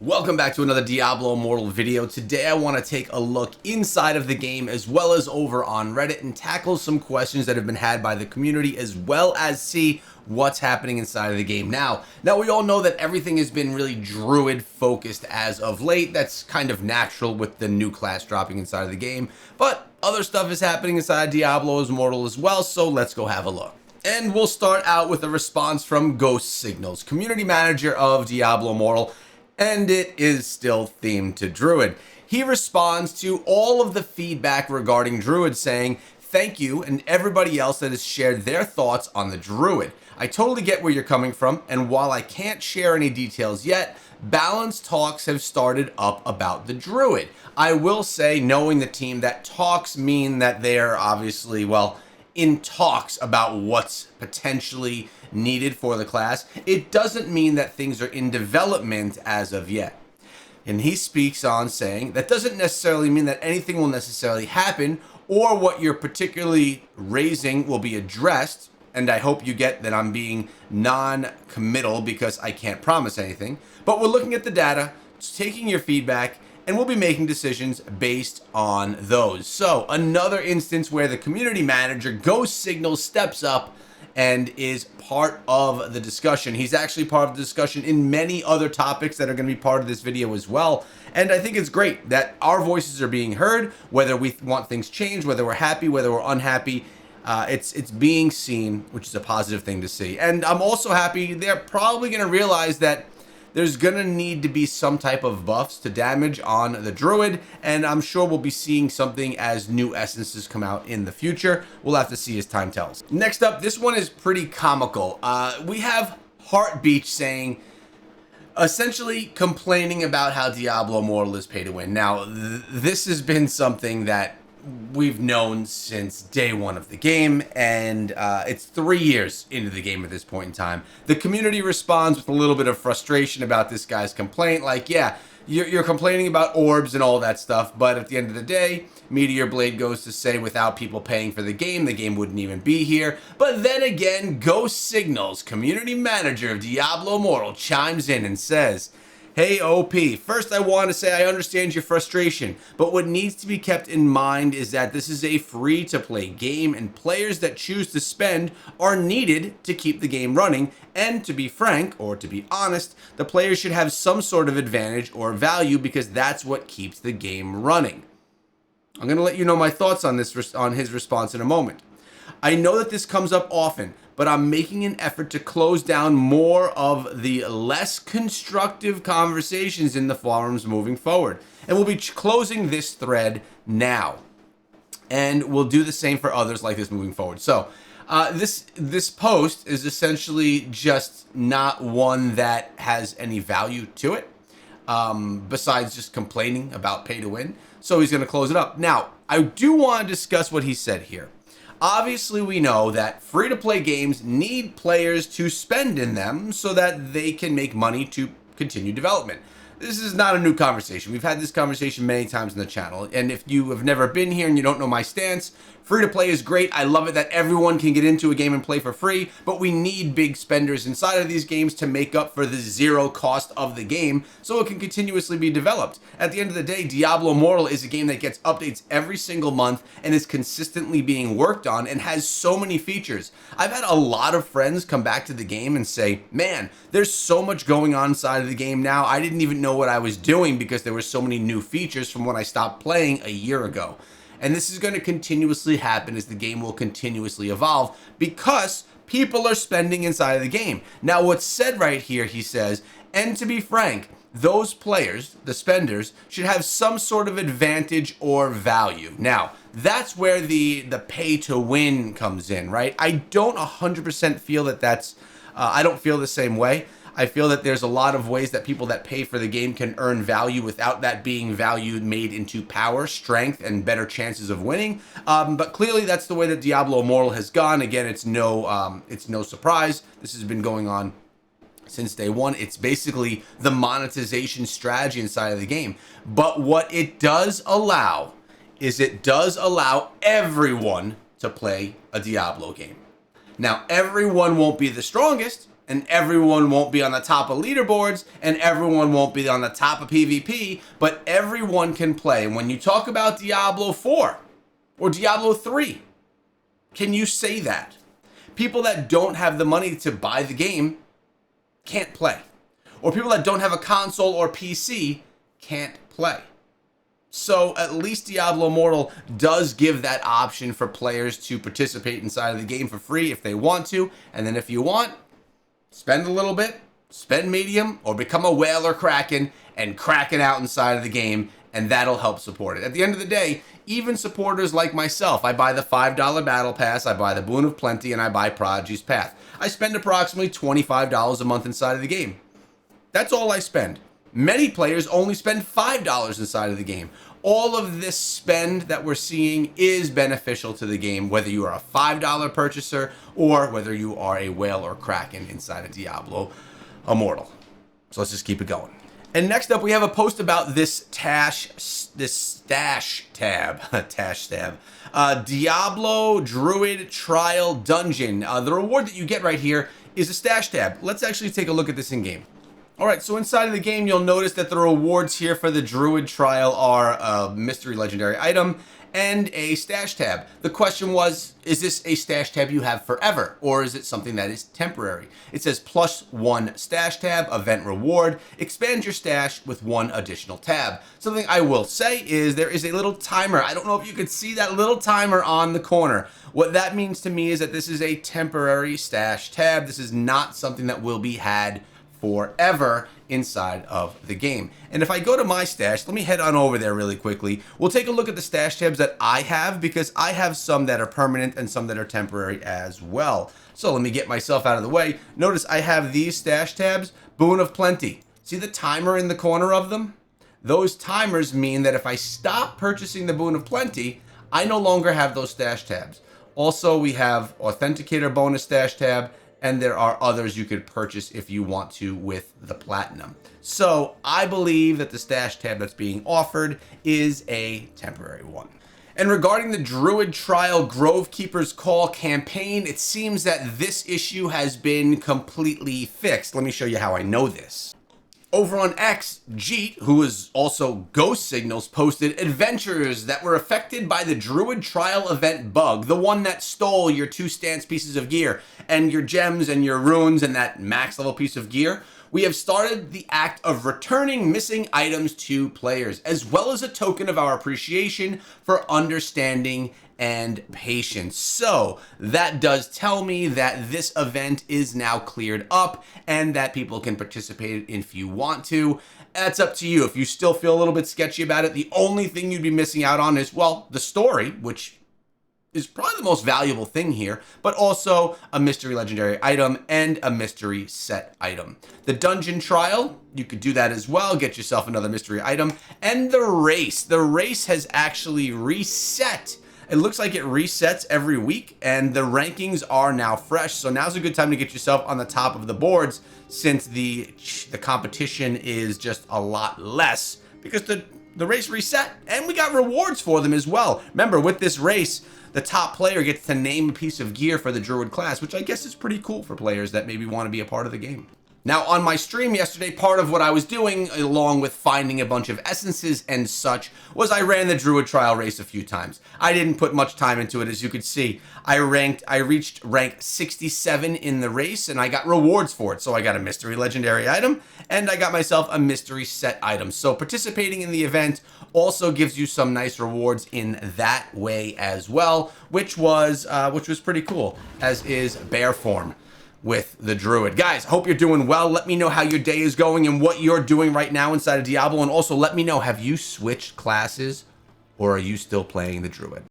Welcome back to another Diablo Immortal video. Today I want to take a look inside of the game as well as over on Reddit and tackle some questions that have been had by the community as well as see what's happening inside of the game now. Now we all know that everything has been really Druid focused as of late. That's kind of natural with the new class dropping inside of the game, but other stuff is happening inside Diablo Immortal as well, so let's go have a look. And we'll start out with a response from Ghost Signals, community manager of Diablo Immortal, and it is still themed to Druid. He responds to all of the feedback regarding Druid saying, "Thank you and everybody else that has shared their thoughts on the Druid. I totally get where you're coming from, and while I can't share any details yet, balanced talks have started up about the Druid. I will say, knowing the team, that talks mean that they are obviously, well, in talks about what's potentially needed for the class. It doesn't mean that things are in development as of yet." And he speaks on saying, "That doesn't necessarily mean that anything will necessarily happen or what you're particularly raising will be addressed. And I hope you get that I'm being non-committal because I can't promise anything. But we're looking at the data, taking your feedback, and we'll be making decisions based on those." So another instance where the community manager, Ghost Signals, steps up and is part of the discussion. He's actually part of the discussion in many other topics that are going to be part of this video as well. And I think it's great that our voices are being heard, whether we want things changed, whether we're happy, whether we're unhappy. It's being seen, which is a positive thing to see. And I'm also happy they're probably going to realize that there's going to need to be some type of buffs to damage on the Druid, and I'm sure we'll be seeing something as new essences come out in the future. We'll have to see as time tells. Next up, this one is pretty comical. We have Heartbeach saying, essentially complaining about how Diablo Immortal is pay to win. Now, this has been something that we've known since day one of the game, and it's 3 years into the game at this point in time. The community responds with a little bit of frustration about this guy's complaint, like, yeah, you're complaining about orbs and all that stuff, but at the end of the day, Meteor Blade goes to say without people paying for the game wouldn't even be here. But then again, Ghost Signals, community manager of Diablo Immortal, chimes in and says, "Hey OP, first I want to say I understand your frustration, but what needs to be kept in mind is that this is a free-to-play game and players that choose to spend are needed to keep the game running, and to be frank, or to be honest, the players should have some sort of advantage or value because that's what keeps the game running." I'm going to let you know my thoughts on his response in a moment. "I know that this comes up often, but I'm making an effort to close down more of the less constructive conversations in the forums moving forward. And we'll be closing this thread now. And we'll do the same for others like this moving forward." So this post is essentially just not one that has any value to it, besides just complaining about pay to win. So he's going to close it up. Now, I do want to discuss what he said here. Obviously, we know that free-to-play games need players to spend in them so that they can make money to continue development. This is not a new conversation. We've had this conversation many times on the channel. And if you have never been here and you don't know my stance, free-to-play is great. I love it that everyone can get into a game and play for free, but we need big spenders inside of these games to make up for the zero cost of the game so it can continuously be developed. At the end of the day, Diablo Immortal is a game that gets updates every single month and is consistently being worked on and has so many features. I've had a lot of friends come back to the game and say, "Man, there's so much going on inside of the game now. I didn't even know what I was doing because there were so many new features from when I stopped playing a year ago." And this is going to continuously happen as the game will continuously evolve because people are spending inside of the game. Now, what's said right here, he says, "And to be frank, those players, the spenders, should have some sort of advantage or value." Now, that's where the pay to win comes in, right? I don't 100% feel that that's, I don't feel the same way. I feel that there's a lot of ways that people that pay for the game can earn value without that being value made into power, strength, and better chances of winning. But clearly that's the way that Diablo Immortal has gone. Again, it's no surprise. This has been going on since day one. It's basically the monetization strategy inside of the game. But what it does allow is it does allow everyone to play a Diablo game. Now, everyone won't be the strongest. and everyone won't be on the top of leaderboards, and everyone won't be on the top of PvP, but everyone can play. And when you talk about Diablo 4 or Diablo 3, can you say that? People that don't have the money to buy the game can't play. Or people that don't have a console or PC can't play. So at least Diablo Immortal does give that option for players to participate inside of the game for free if they want to. And then if you want, spend a little bit, spend medium, or become a whale or kraken and crack it out inside of the game, and that'll help support it. At the end of the day, even supporters like myself, I buy the $5 Battle Pass, I buy the Boon of Plenty, and I buy Prodigy's Path. I spend approximately $25 a month inside of the game. That's all I spend. Many players only spend $5 inside of the game. All of this spend that we're seeing is beneficial to the game, whether you are a $5 purchaser or whether you are a whale or kraken inside of Diablo Immortal. So let's just keep it going. And next up, we have a post about this stash tab, Diablo Druid Trial Dungeon. The reward that you get right here is a stash tab. Let's actually take a look at this in game. All right, so inside of the game, you'll notice that the rewards here for the Druid Trial are a mystery legendary item and a stash tab. The question was, is this a stash tab you have forever, or is it something that is temporary? It says +1 stash tab, event reward, expand your stash with 1 additional tab. Something I will say is there is a little timer. I don't know if you can see that little timer on the corner. What that means to me is that this is a temporary stash tab. This is not something that will be had forever inside of the game. And if I go to my stash, let me head on over there really quickly. We'll take a look at the stash tabs that I have, because I have some that are permanent and some that are temporary as well. So let me get myself out of the way. Notice I have these stash tabs, Boon of Plenty. See the timer in the corner of them? Those timers mean that if I stop purchasing the Boon of Plenty, I no longer have those stash tabs. Also, we have Authenticator bonus stash tab, and there are others you could purchase if you want to with the Platinum. So I believe that the stash tab that's being offered is a temporary one. And regarding the Druid Trial Grove Keeper's Call campaign, it seems that this issue has been completely fixed. Let me show you how I know this. Over on X, Jeet, who is also Ghost Signals, posted adventures that were affected by the Druid Trial event bug, the one that stole your 2 stance pieces of gear and your gems and your runes and that max level piece of gear. We have started the act of returning missing items to players, as well as a token of our appreciation for understanding and patience. So that does tell me that this event is now cleared up and that people can participate if you want to. That's up to you. If you still feel a little bit sketchy about it, the only thing you'd be missing out on is, well, the story, which is probably the most valuable thing here, but also a mystery legendary item and a mystery set item. The dungeon trial, you could do that as well, get yourself another mystery item. And the race has actually reset. It looks like it resets every week, and the rankings are now fresh. So now's a good time to get yourself on the top of the boards, since the competition is just a lot less, because the race reset, and we got rewards for them as well. Remember, with this race, the top player gets to name a piece of gear for the Druid class, which I guess is pretty cool for players that maybe want to be a part of the game. Now, on my stream yesterday, part of what I was doing, along with finding a bunch of essences and such, was I ran the Druid Trial race a few times. I didn't put much time into it, as you could see. I reached rank 67 in the race, and I got rewards for it. So I got a mystery legendary item, and I got myself a mystery set item. So participating in the event also gives you some nice rewards in that way as well, which was pretty cool, as is bear form with the Druid. Guys, hope you're doing well. Let me know how your day is going and what you're doing right now inside of Diablo. And also let me know, have you switched classes or are you still playing the Druid?